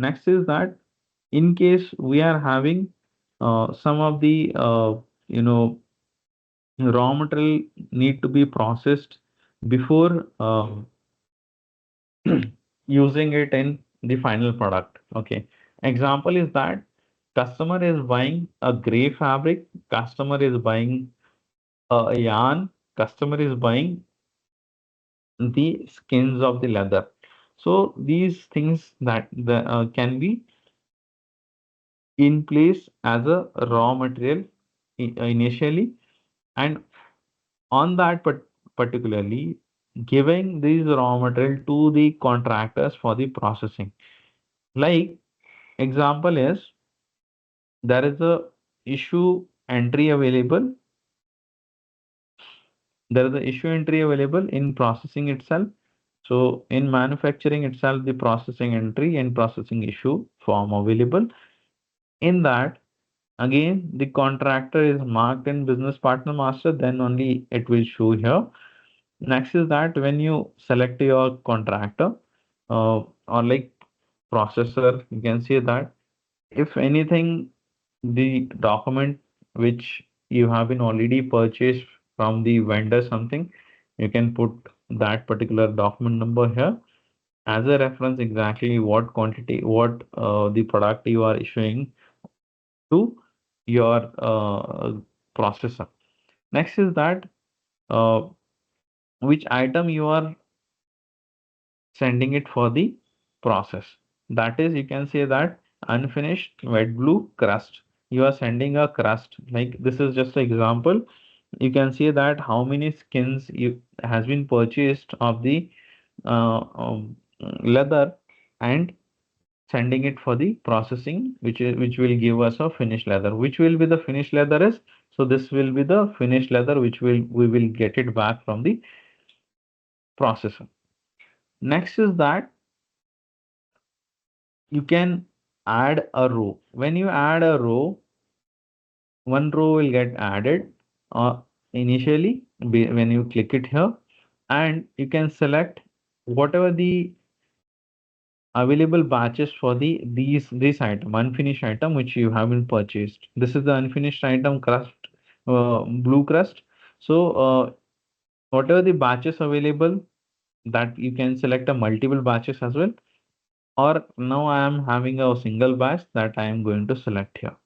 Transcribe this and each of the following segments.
Next is that in case we are having some of the you know raw material need to be processed before using it in the final product. Okay. Example is that customer is buying a gray fabric, customer is buying a yarn, customer is buying the skins of the leather. So these things that can be in place as a raw material initially, and on that particularly giving these raw material to the contractors for the processing. Like example is there is a issue entry available, there is a issue entry available in processing itself. So in manufacturing itself, the processing entry and processing issue form available. In that, again, the contractor is marked in business partner master, then only it will show here. Next is that when you select your contractor or like processor, you can see that if anything, the document which you have been already purchased from the vendor something, you can put that particular document number here as a reference exactly what quantity, what the product you are issuing to your processor. Next is that uh, which item you are sending it for the process. That is, you can say that unfinished wet glue crust. You are sending a crust. Like this is just an example. You can see that how many skins you has been purchased of the uh, um, leather and sending it for the processing, which will give us a finished leather. Which will be the finished leather is, so this will be the finished leather which we will get it back from the processor. Next is that you can add a row. When you add a row, one row will get added initially when you click it here, and you can select whatever the available batches for the this item, unfinished item which you haven't purchased. This is the unfinished item crust, blue crust. So whatever the batches available, that you can select a multiple batches as well, or now I am having a single batch that I am going to select here.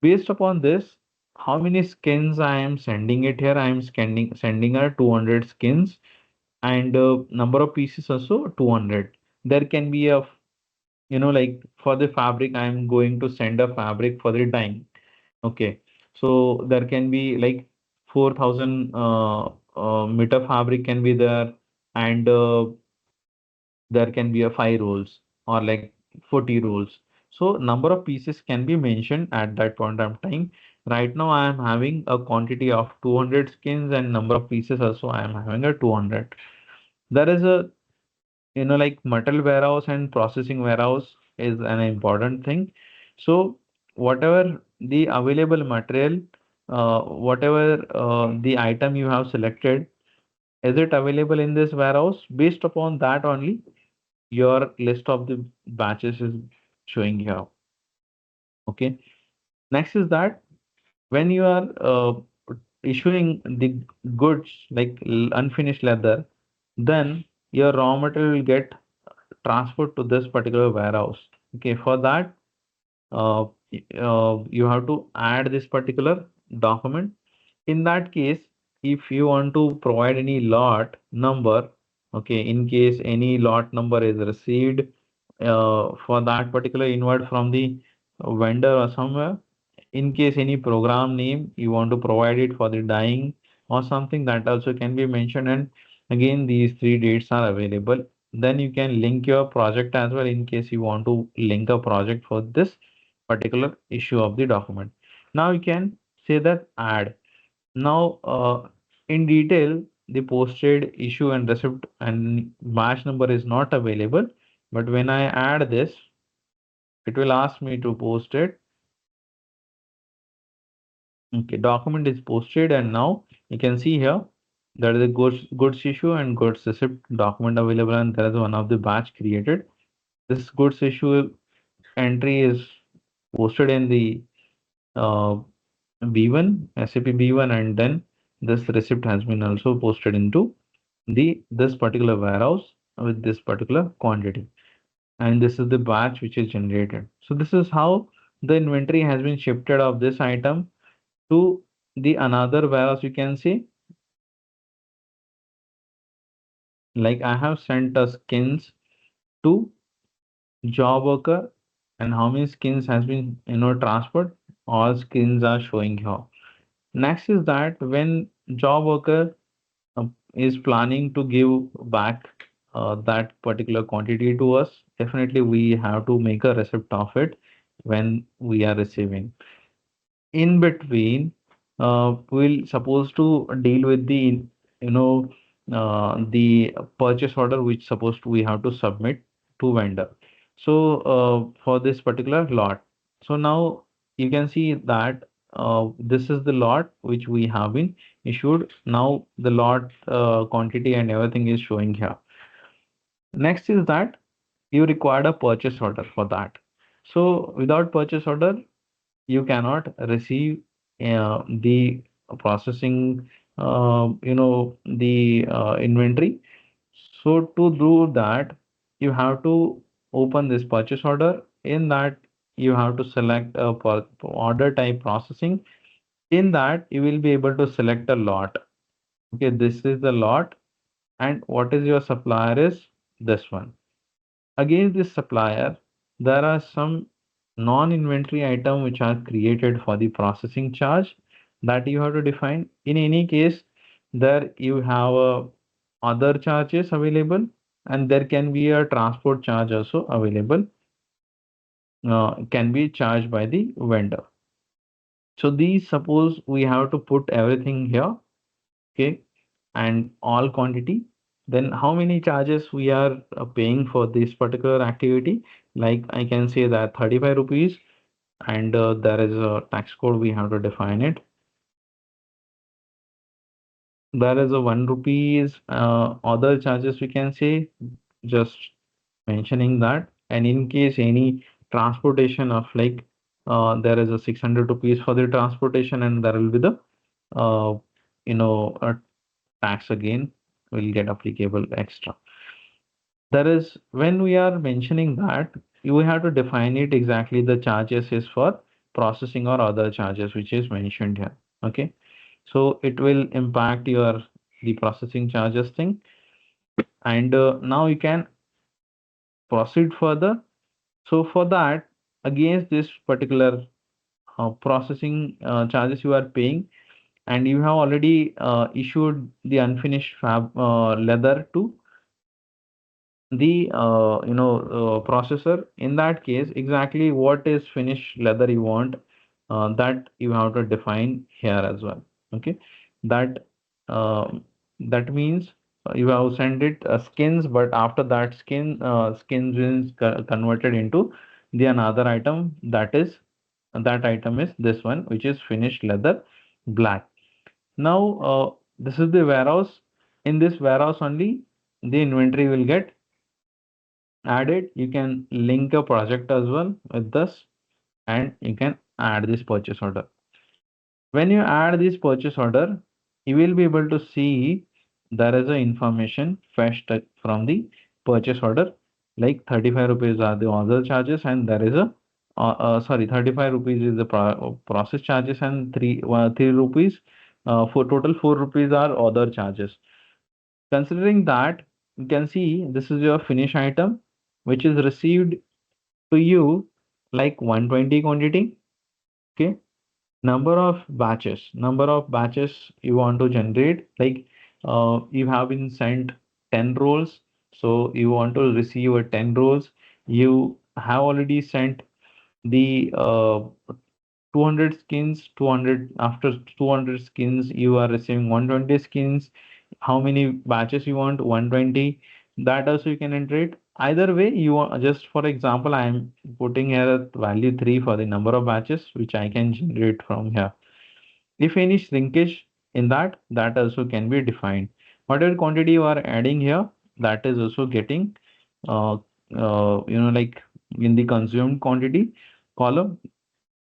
Based upon this, how many skins I am sending it here? I am sending her 200 skins, and number of pieces also 200. There can be a, like for the fabric, I am going to send a fabric for the dyeing. Okay, so there can be like 4,000 meter fabric can be there, and there can be a 5 rolls or like 40 rolls. So number of pieces can be mentioned at that point of time. Right now I am having a quantity of 200 skins, and number of pieces also I am having a 200. There is a, like metal warehouse and processing warehouse is an important thing. So whatever the available material, whatever the item you have selected, is it available in this warehouse? Based upon that only your list of the batches is showing here. Okay. Next is that when you are issuing the goods like unfinished leather, then your raw material will get transferred to this particular warehouse. Okay. For that, uh, you have to add this particular document. In that case, if you want to provide any lot number, okay, in case any lot number is received for that particular invoice from the vendor or somewhere, in case any program name you want to provide it for the dyeing or something, that also can be mentioned. And again, these three dates are available. Then you can link your project as well in case you want to link a project for this particular issue of the document. Now you can say that add. Now, in detail, the posted issue and receipt and batch number is not available. But when I add this, it will ask me to post it. Okay, document is posted, and now you can see here there is a goods issue and goods receipt document available, and there is one of the batch created. This goods issue entry is posted in the uh, B1, SAP B1, and then this receipt has been also posted into the this particular warehouse with this particular quantity. And this is the batch which is generated. So this is how the inventory has been shifted of this item to the another warehouse. You can see, like I have sent a skins to job worker, and how many skins has been transferred. All skins are showing here. Next is that when job worker is planning to give back that particular quantity to us, definitely we have to make a receipt of it when we are receiving. In between, we'll supposed to deal with the, the purchase order which supposed to we have to submit to vendor. So for this particular lot, so now you can see that this is the lot which we have been issued. Now the lot quantity and everything is showing here. Next is that you require a purchase order for that. So without purchase order, you cannot receive the processing, the inventory. So to do that, you have to open this purchase order. In that, you have to select a order type processing. In that, you will be able to select a lot. Okay, this is the lot, and what is your supplier is this one. Against this supplier, there are some non-inventory item which are created for the processing charge that you have to define. In any case, there you have other charges available, and there can be a transport charge also available, can be charged by the vendor. So these, suppose we have to put everything here, okay, and all quantity, then how many charges we are paying for this particular activity? Like I can say that 35 rupees, and there is a tax code, we have to define it. There is a 1 rupees other charges, we can say, just mentioning that. And in case any transportation of like there is a 600 rupees for the transportation, and there will be the uh, a tax again will get applicable extra. There is, when we are mentioning that, you have to define it exactly. The charges is for processing or other charges which is mentioned here. Okay, so it will impact your the processing charges thing. And now you can proceed further. So for that, against this particular processing charges you are paying, and you have already issued the unfinished fab leather to the processor. In that case, exactly what is finished leather you want, that you have to define here as well. Okay, that that means you have sent it skins, but after that skins is converted into the another item, that item is this one, which is finished leather black. Now this is the warehouse. In this warehouse only the inventory will get added. You can link a project as well with this, and you can add this purchase order. When you add this purchase order, you will be able to see there is a information fetched from the purchase order, like 35 rupees are the other charges, and there is a sorry, 35 rupees is the process charges, and 3 rupees, for total 4 rupees are other charges. Considering that, you can see this is your finish item which is received to you like 120 quantity. Okay, number of batches you want to generate, like you have been sent 10 rolls, so you want to receive a 10 rolls. You have already sent the 200 skins, 200, after 200 skins you are receiving 120 skins. How many batches you want? 120. That also you can enter it. Either way, you want, just for example, I am putting here a value 3 for the number of batches which I can generate from here. If any shrinkage in that, that also can be defined. Whatever quantity you are adding here, that is also getting like in the consumed quantity column.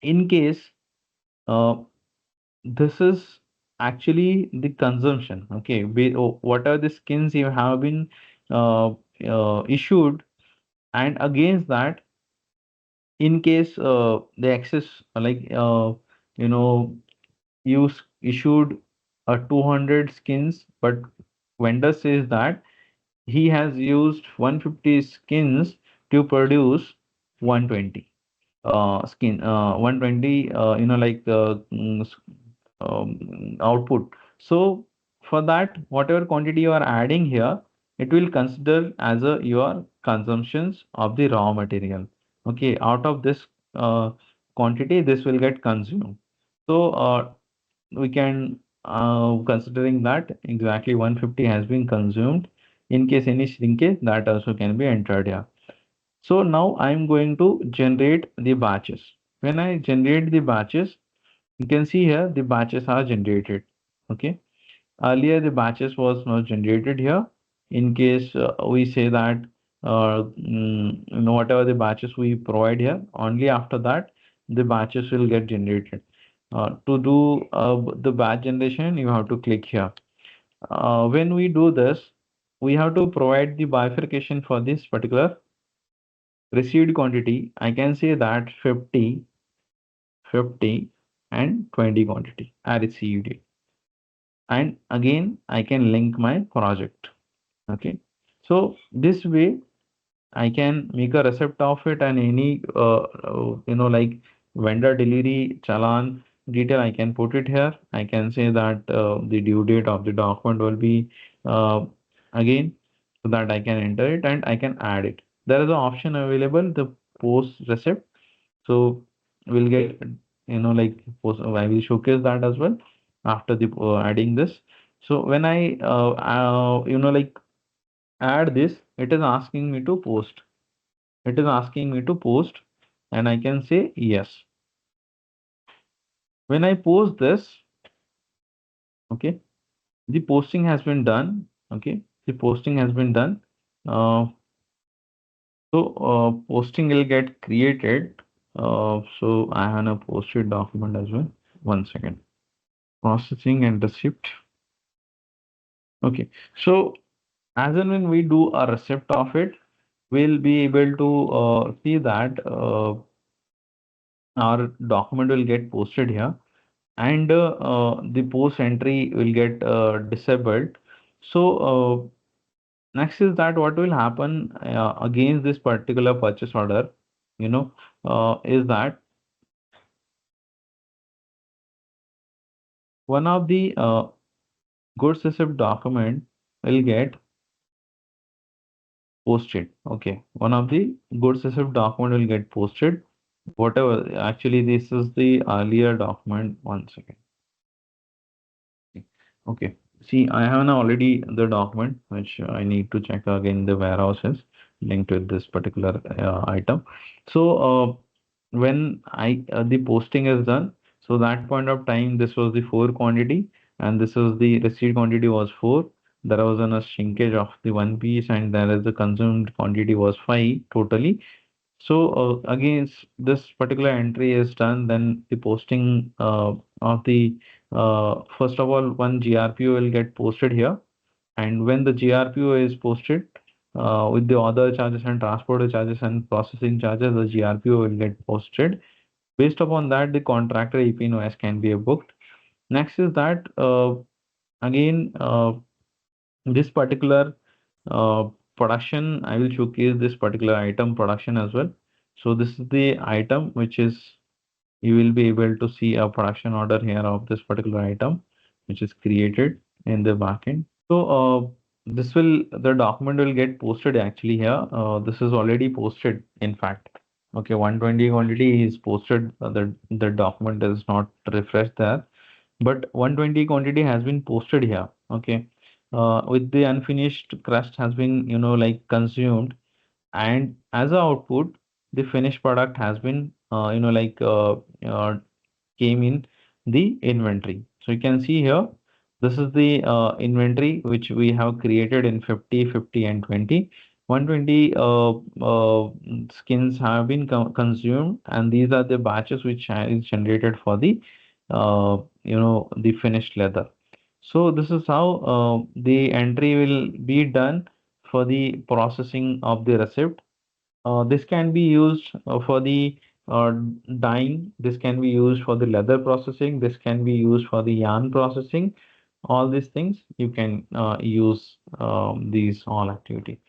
In case uh, this is actually the consumption, okay, what are the skins you have been uh, issued, and against that, in case the excess, you know issued 200 skins, but vendor says that he has used 150 skins to produce 120 skin 120 output. So for that, whatever quantity you are adding here, it will consider as a your consumptions of the raw material. Okay, out of this quantity, this will get consumed. So we can considering that exactly 150 has been consumed. In case any shrinkage, that also can be entered here. So now I'm going to generate the batches. When I generate the batches, you can see here the batches are generated. Okay. Earlier the batches was not generated here. In case we say that whatever the batches we provide here, only after that the batches will get generated. To do the batch generation, you have to click here. When we do this, we have to provide the bifurcation for this particular received quantity. I can say that 50, 50, and 20 quantity I received it. And again, I can link my project. Okay. So this way I can make a receipt of it, and any like vendor delivery challan detail I can put it here. I can say that the due date of the document will be uh, again, so that I can enter it and I can add it. There is an option available, the post receipt. So we'll get post, I will showcase that as well after the adding this. So when I add this, it is asking me to post. It is asking me to post, and I can say yes. When I post this, okay, the posting has been done. Okay, the posting has been done. Uh, Posting will get created. So I have a posted document as well. One second. Processing and receipt. Okay, so as and when we do a receipt of it, we'll be able to see that our document will get posted here, and the post entry will get disabled. So next is that what will happen against this particular purchase order, you know, is that one of the goods receipt document will get posted. Okay, one of the goods receipt document will get posted. Whatever, actually, this is the earlier document. One second. Okay. See, I have now already the document which I need to check again the warehouses linked with this particular item. So when I the posting is done, so that point of time this was the 4 quantity, and this was the receipt quantity was 4. There was a shrinkage of the one piece, and there is the consumed quantity was 5 totally. So against this particular entry is done, then the posting of the first of all, one GRPO will get posted here, and when the GRPO is posted with the other charges and transport charges and processing charges, the GRPO will get posted. Based upon that, the contractor EP invoice can be booked. Next is that again this particular production, I will showcase this particular item production as well. So this is the item which is you will be able to see a production order here of this particular item which is created in the backend. So this will the document will get posted actually here. This is already posted in fact. Okay, 120 quantity is posted. The document is not refreshed there, but 120 quantity has been posted here. Okay, with the unfinished crust has been consumed, and as a output the finished product has been came in the inventory. So you can see here this is the inventory which we have created in 50, 50, and 20. 120 skins have been consumed, and these are the batches which is generated for the the finished leather. So this is how the entry will be done for the processing of the receipt. This can be used for the uh, dyeing. This can be used for the leather processing. This can be used for the yarn processing. All these things you can use these all activity.